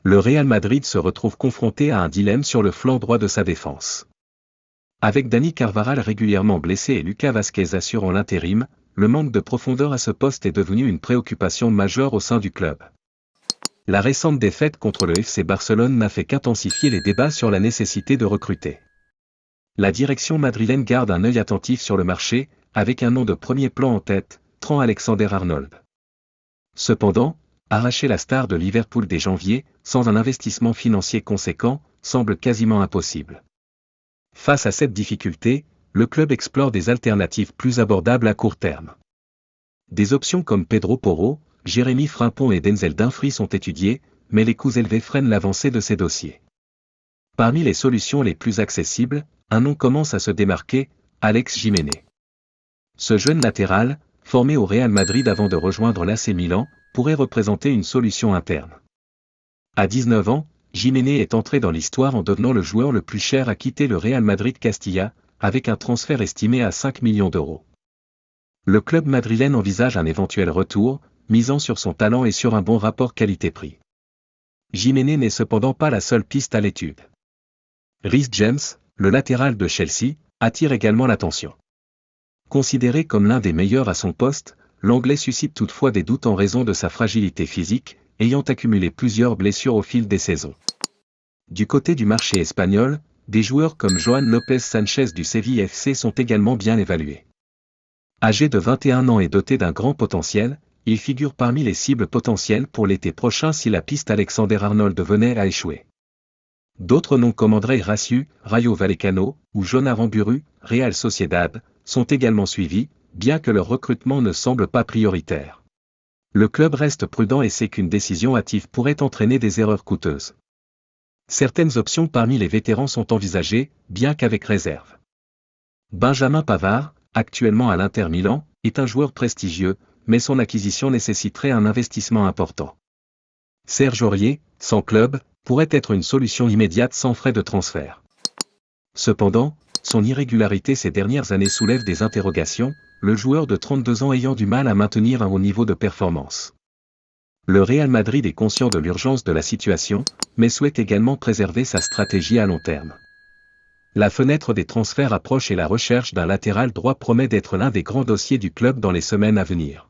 Le Real Madrid se retrouve confronté à un dilemme sur le flanc droit de sa défense. Avec Dani Carvajal régulièrement blessé et Lucas Vázquez assurant l'intérim, le manque de profondeur à ce poste est devenu une préoccupation majeure au sein du club. La récente défaite contre le FC Barcelone n'a fait qu'intensifier les débats sur la nécessité de recruter. La direction madrilène garde un œil attentif sur le marché, avec un nom de premier plan en tête, Trent Alexander-Arnold. Cependant, arracher la star de Liverpool dès janvier, sans un investissement financier conséquent, semble quasiment impossible. Face à cette difficulté, le club explore des alternatives plus abordables à court terme. Des options comme Pedro Porro, Jérémy Frimpong et Denzel Dumfries sont étudiées, mais les coûts élevés freinent l'avancée de ces dossiers. Parmi les solutions les plus accessibles, un nom commence à se démarquer, Alex Jiménez. Ce jeune latéral, formé au Real Madrid avant de rejoindre l'AC Milan, pourrait représenter une solution interne. À 19 ans, Jiménez est entré dans l'histoire en devenant le joueur le plus cher à quitter le Real Madrid Castilla, avec un transfert estimé à 5 millions d'euros. Le club madrilène envisage un éventuel retour, misant sur son talent et sur un bon rapport qualité-prix. Jiménez n'est cependant pas la seule piste à l'étude. Reece James, le latéral de Chelsea, attire également l'attention. Considéré comme l'un des meilleurs à son poste, l'Anglais suscite toutefois des doutes en raison de sa fragilité physique, ayant accumulé plusieurs blessures au fil des saisons. Du côté du marché espagnol, des joueurs comme Joan López Sánchez du Séville FC sont également bien évalués. Âgé de 21 ans et doté d'un grand potentiel, il figure parmi les cibles potentielles pour l'été prochain si la piste Alexander-Arnold venait à échouer. D'autres noms comme Andrei Raciu, Rayo Vallecano, ou Jon Aramburu, Real Sociedad, sont également suivis, bien que leur recrutement ne semble pas prioritaire. Le club reste prudent et sait qu'une décision hâtive pourrait entraîner des erreurs coûteuses. Certaines options parmi les vétérans sont envisagées, bien qu'avec réserve. Benjamin Pavard, actuellement à l'Inter Milan, est un joueur prestigieux, mais son acquisition nécessiterait un investissement important. Serge Aurier, sans club, pourrait être une solution immédiate sans frais de transfert. Cependant, son irrégularité ces dernières années soulève des interrogations, le joueur de 32 ans ayant du mal à maintenir un haut niveau de performance. Le Real Madrid est conscient de l'urgence de la situation, mais souhaite également préserver sa stratégie à long terme. La fenêtre des transferts approche et la recherche d'un latéral droit promet d'être l'un des grands dossiers du club dans les semaines à venir.